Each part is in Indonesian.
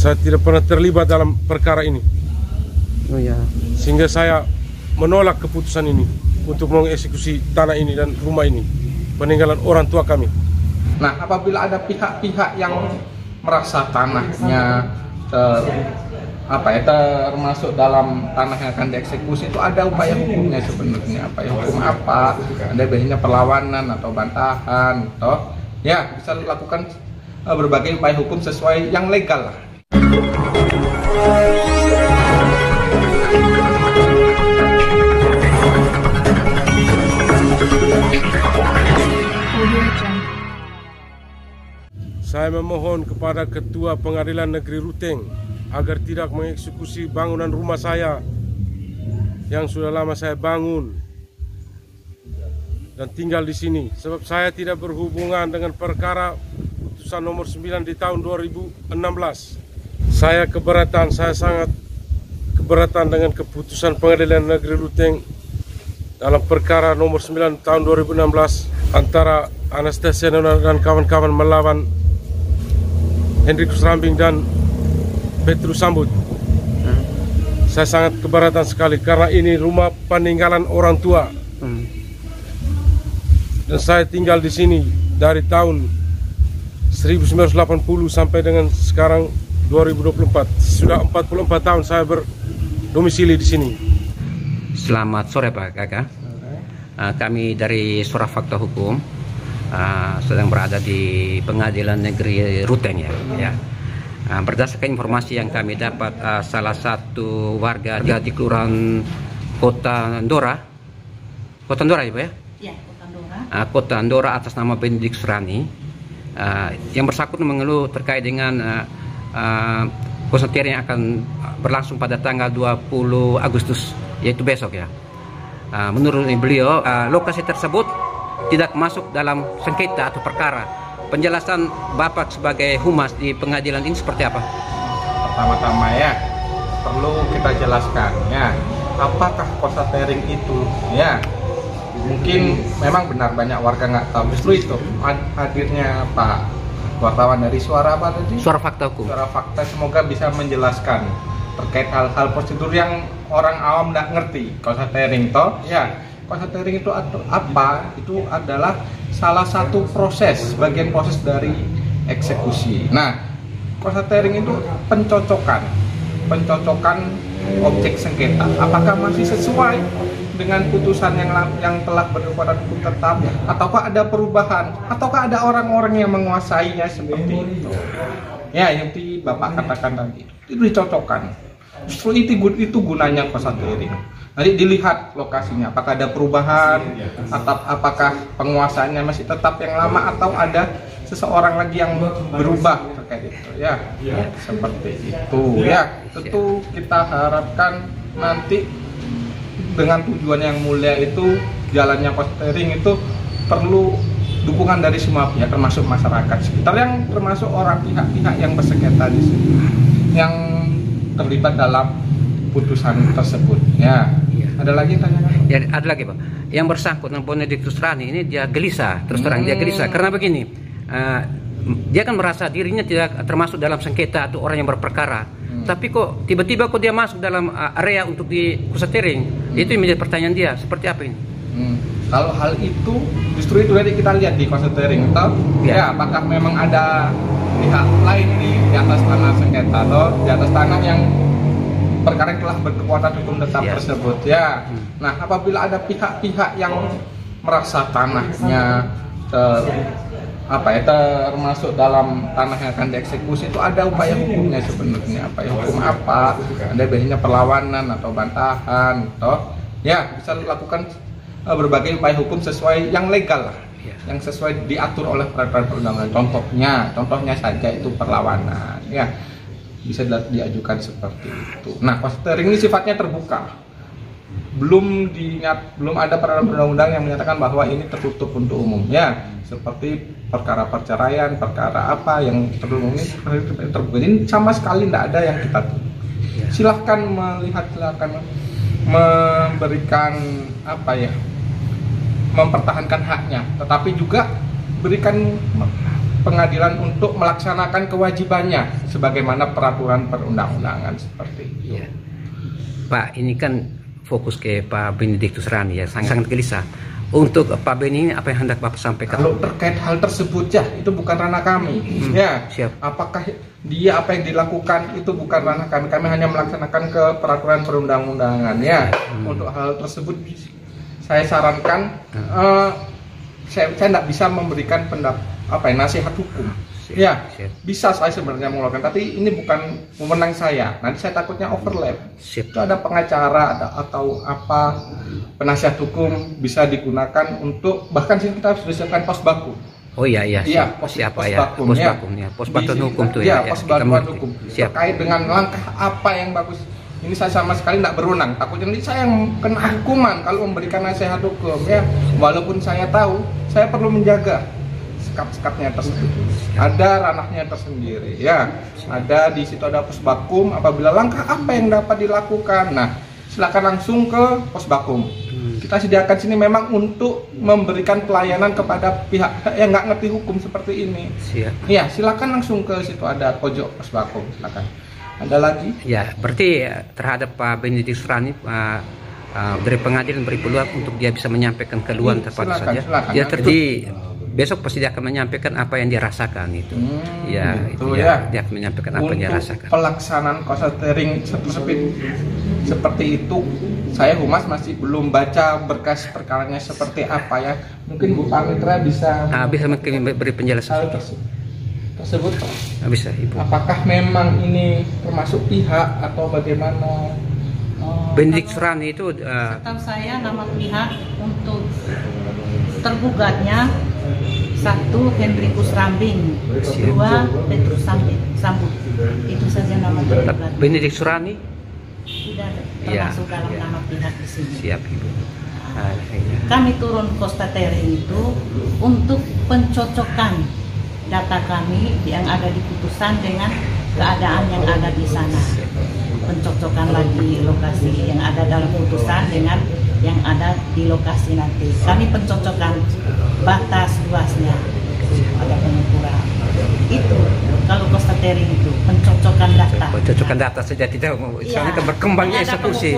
Saya tidak pernah terlibat dalam perkara ini. Oh ya. Sehingga saya menolak keputusan ini untuk mengeksekusi tanah ini dan rumah ini, peninggalan orang tua kami. Nah, apabila ada pihak-pihak yang merasa tanahnya termasuk dalam tanah yang akan dieksekusi, itu ada upaya hukumnya sebenarnya. Upaya hukum apa? Ada biasanya perlawanan atau bantahan, atau ya bisa lakukan berbagai upaya hukum sesuai yang legal lah. Saya memohon kepada Ketua Pengadilan Negeri Ruteng agar tidak mengeksekusi bangunan rumah saya yang sudah lama saya bangun dan tinggal di sini. Sebab saya tidak berhubungan dengan perkara putusan nomor 9 di tahun 2016. Saya sangat keberatan dengan keputusan Pengadilan Negeri Ruteng dalam perkara nomor 9 tahun 2016 antara Anastasia dan kawan-kawan melawan Hendrikus Rambing dan Petrus Sambut. Saya sangat keberatan sekali karena ini rumah peninggalan orang tua. Dan saya tinggal di sini dari tahun 1980 sampai dengan sekarang 2024. Sudah 44 tahun saya berdomisili di sini. Selamat sore Pak Kakak. Kami dari Suara Fakta Hukum sedang berada di Pengadilan Negeri Ruteng ya. Berdasarkan informasi yang kami dapat, salah satu warga di Kelurahan Kota Andora ya Pak ya? Ya, Kota Andora. Kota Andora atas nama Benedict Surani yang bersangkutan mengeluh terkait dengan konser yang akan berlangsung pada tanggal 20 Agustus, yaitu besok ya. Menurut beliau, lokasi tersebut tidak masuk dalam sengketa atau perkara. Penjelasan Bapak sebagai humas di pengadilan ini seperti apa? Pertama-tama ya, perlu kita jelaskan ya, apakah konstatering itu ya. Mungkin memang benar banyak warga nggak tahu. Justru itu hadirnya Pak wartawan dari Suara apa tadi? Suara Fakta Hukum. Suara Fakta semoga bisa menjelaskan terkait hal-hal prosedur yang orang awam nggak ngerti. Konstatering toh ya. Konstatering itu apa? Itu adalah salah satu proses, bagian proses dari eksekusi. Nah, konstatering itu pencocokan objek sengketa. Apakah masih sesuai dengan putusan yang telah berkekuatan hukum tetap, ataukah ada perubahan, ataukah ada orang-orang yang menguasainya seperti itu? Ya, yang Bapak katakan tadi itu dicocokkan. Justru itu gunanya konstatering. Nanti dilihat lokasinya, apakah ada perubahan, atau apakah penguasaannya masih tetap yang lama, atau ada seseorang lagi yang berubah terkait itu ya. Seperti itu ya. Tentu kita harapkan nanti dengan tujuan yang mulia itu, jalannya konstatering itu perlu dukungan dari semua pihak, termasuk masyarakat sekitar, yang termasuk orang pihak-pihak yang bersengketa di sini, yang terlibat dalam putusan tersebut ya. Ada lagi tanyakan? Ya, ada lagi Pak. Yang bersangkutan Benedict Surani ini dia gelisah, terus terang dia gelisah karena begini, dia kan merasa dirinya tidak termasuk dalam sengketa atau orang yang berperkara, tapi kok tiba-tiba dia masuk dalam area untuk di konstatering. Itu yang menjadi pertanyaan dia, seperti apa ini? Kalau hal itu justru itu nanti kita lihat di konstatering, atau ya apakah memang ada pihak lain nih di atas tanah sengketa atau di atas tanah yang perkara yang telah berkekuatan hukum tetap tersebut ya. Nah, apabila ada pihak-pihak yang merasa tanahnya termasuk dalam tanah yang akan dieksekusi, itu ada upaya hukumnya sebenarnya. Upaya hukum apa? Ada biasanya perlawanan atau bantahan, atau ya bisa lakukan berbagai upaya hukum sesuai yang legal lah, yang sesuai diatur oleh peraturan perundangan. Contohnya saja itu perlawanan ya, bisa diajukan seperti itu. Nah, konstatering ini sifatnya terbuka. Belum ada peraturan perundang-undang yang menyatakan bahwa ini tertutup untuk umum ya. Seperti perkara perceraian, perkara apa yang tertutup ini terbuka. Ini sama sekali tidak ada yang kita tutup. Silahkan melihat, silahkan memberikan mempertahankan haknya, tetapi juga berikan pengadilan untuk melaksanakan kewajibannya sebagaimana peraturan perundang-undangan seperti itu. Ya. Pak, ini kan fokus ke Pak Benediktus Rani ya, sangat gelisah. Untuk Pak Beni ini apa yang hendak Bapak sampaikan? Kalau terkait hal tersebut ya itu bukan ranah kami. Ya, siap. apakah dia apa yang dilakukan itu bukan ranah kami. Kami hanya melaksanakan ke peraturan perundang-undangan. Ya, untuk hal tersebut saya sarankan saya tidak bisa memberikan nasihat hukum. Siap, Ya, siap. bisa saya sebenarnya mengeluarkan, tapi ini bukan wewenang saya. Nanti saya takutnya overlap. Siap. Itu ada pengacara atau apa penasihat hukum bisa digunakan untuk, bahkan sini kita sudah siapkan pos baku. Oh iya, Iya, siapa pos ya? bakum, Pos ya. bakum ya, pos bantuan Di hukum situ, tuh ya. ya. Pos Kita bantuan mengerti. hukum. Siap. Terkait dengan langkah apa yang bagus. Ini saya sama sekali tidak berwenang. Takutnya nanti saya yang kena hukuman kalau memberikan nasihat hukum ya. Walaupun saya tahu, saya perlu menjaga sikap-sikapnya tersebut. Ada ranahnya tersendiri ya. Ada di situ ada pos bakum. Apabila langkah apa yang dapat dilakukan, nah silakan langsung ke pos bakum. Kita sediakan sini memang untuk memberikan pelayanan kepada pihak yang nggak ngerti hukum seperti ini. Siap. Ya, silakan langsung ke situ, ada pojok pos bakum. Silakan. Ada lagi? Ya, berarti terhadap Pak Benediktus Rani dari pengadilan beri peluang untuk dia bisa menyampaikan keluhan tepat saja. Silakan. Dia besok pasti dia akan menyampaikan apa yang dia rasakan itu. Ya, itu ya. Dia akan menyampaikan apa yang dia rasakan. Pelaksanaan konsultering seperti itu, saya humas masih belum baca berkas perkaranya seperti apa ya. Mungkin Bu Pamitra bisa Bisa mungkin beri penjelasan hal tersebut. Bisa, Ibu. Apakah memang ini termasuk pihak atau bagaimana? Benediktus Rani itu Setahu saya nama pihak untuk tergugatnya 1 Hendrikus Rambing, 2 Petrus Sambut. Itu saja nama tergugat. Benediktus Rani. Tidak termasuk dalam nama pihak di sini. Siap, Ibu. Kami turun konstatering itu untuk pencocokan data kami yang ada di putusan dengan keadaan yang ada di sana. Pencocokan lagi lokasi yang ada dalam putusan dengan yang ada di lokasi nanti. Kami pencocokan batas luasnya, ada pengukuran. Itu kalau konstatering itu pencocokan data. Pencocokan data saja tidak, soalnya kan berkembangnya eksekusi.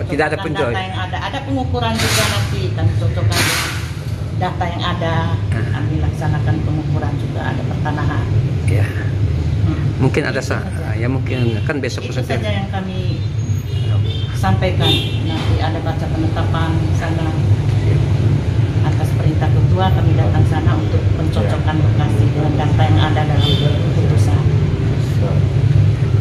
Tidak ada penjual. Ada pengukuran juga nanti, kami cocokkan data yang ada. Kami laksanakan pengukuran juga, ada pertanahan. Ya. Mungkin ada ya mungkin kan besok itu saja yang kami sampaikan. Nanti ada baca penetapan sana atas perintah ketua, kami datang sana untuk pencocokan lokasi dengan data yang ada dalam putusan.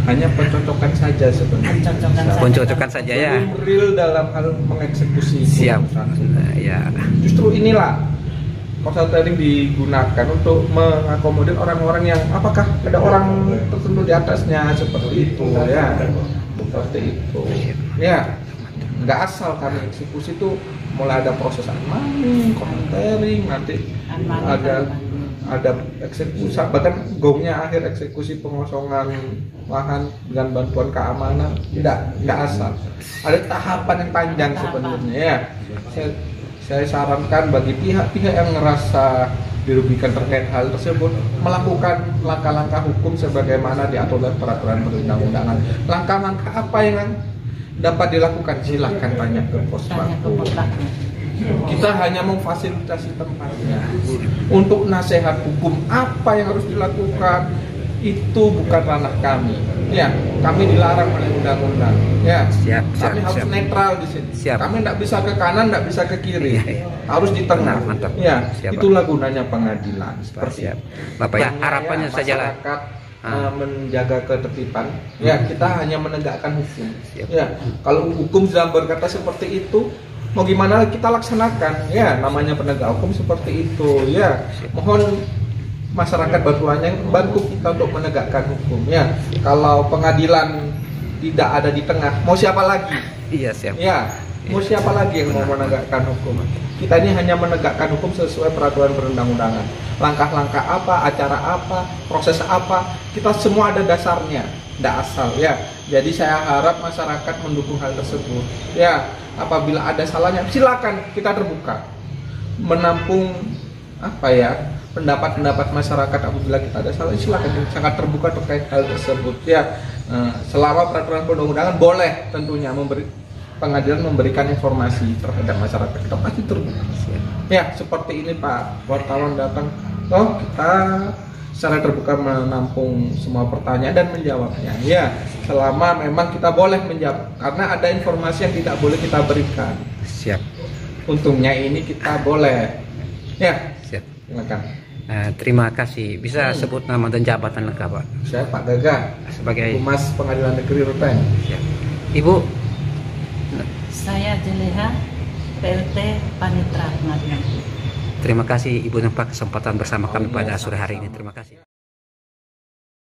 Hanya pencocokan saja sebenarnya. Pencocokan saja ya. Belum real dalam hal mengeksekusi. Siap. Ya. Justru inilah konsultering digunakan untuk mengakomodir orang-orang yang apakah ada orang tertentu di atasnya seperti itu ya. Seperti itu. Ya. Nggak asal kami eksekusi itu mulai ada proses money, konsultering, nanti ada eksekusi, bahkan gongnya akhir eksekusi pengosongan lahan dengan bantuan keamanan. Tidak asal, ada tahapan yang panjang sebenarnya ya. Saya sarankan bagi pihak-pihak yang ngerasa dirugikan terkait hal tersebut melakukan langkah-langkah hukum sebagaimana diatur dalam peraturan perundang-undangan. Langkah-langkah apa yang dapat dilakukan, silahkan tanya ke pos baku. Kita hanya memfasilitasi tempatnya. Untuk nasihat hukum apa yang harus dilakukan itu bukan ranah kami. Ya, kami dilarang oleh undang-undang. Ya, kami harus netral di sini. Kami tidak bisa ke kanan, tidak bisa ke kiri. Harus di tengah. Mantap. Ya, itulah gunanya pengadilan. Seperti Bapak ya, harapannya saja masyarakat menjaga ketertiban. Ya, kita hanya menegakkan hukum. Ya, kalau hukum sudah berkata seperti itu, mau gimana kita laksanakan? Ya, namanya penegak hukum seperti itu. Ya, mohon masyarakat bantu kita untuk menegakkan hukum. Ya, kalau pengadilan tidak ada di tengah, mau siapa lagi? Iya, siap. Ya, mau siapa lagi yang mau menegakkan hukum? Kita ini hanya menegakkan hukum sesuai peraturan perundang-undangan. Langkah-langkah apa, acara apa, proses apa, kita semua ada dasarnya, tidak asal ya. Jadi saya harap masyarakat mendukung hal tersebut. Ya, apabila ada salahnya, silakan kita terbuka, menampung pendapat-pendapat masyarakat apabila kita ada salah, silakan, sangat terbuka terkait hal tersebut ya. Selama peraturan perundang-undangan boleh tentunya pengadilan memberikan informasi terhadap masyarakat, kita pasti terbuka. Ya, seperti ini Pak wartawan datang, kita secara terbuka menampung semua pertanyaan dan menjawabnya. Ya, selama memang kita boleh menjawab, karena ada informasi yang tidak boleh kita berikan. Siap. Untungnya ini kita boleh. Ya, Siap. silakan. Terima kasih. Bisa sebut nama dan jabatan lengkap, Pak? Saya Pak Gaga, Sebagai Humas Pengadilan Negeri Ruteng. Siap. Ibu, Saya Jeleha, PLT Panitra Pengadilan. terima kasih Ibu Nempa kesempatan bersama kami pada sore hari ini. Terima kasih.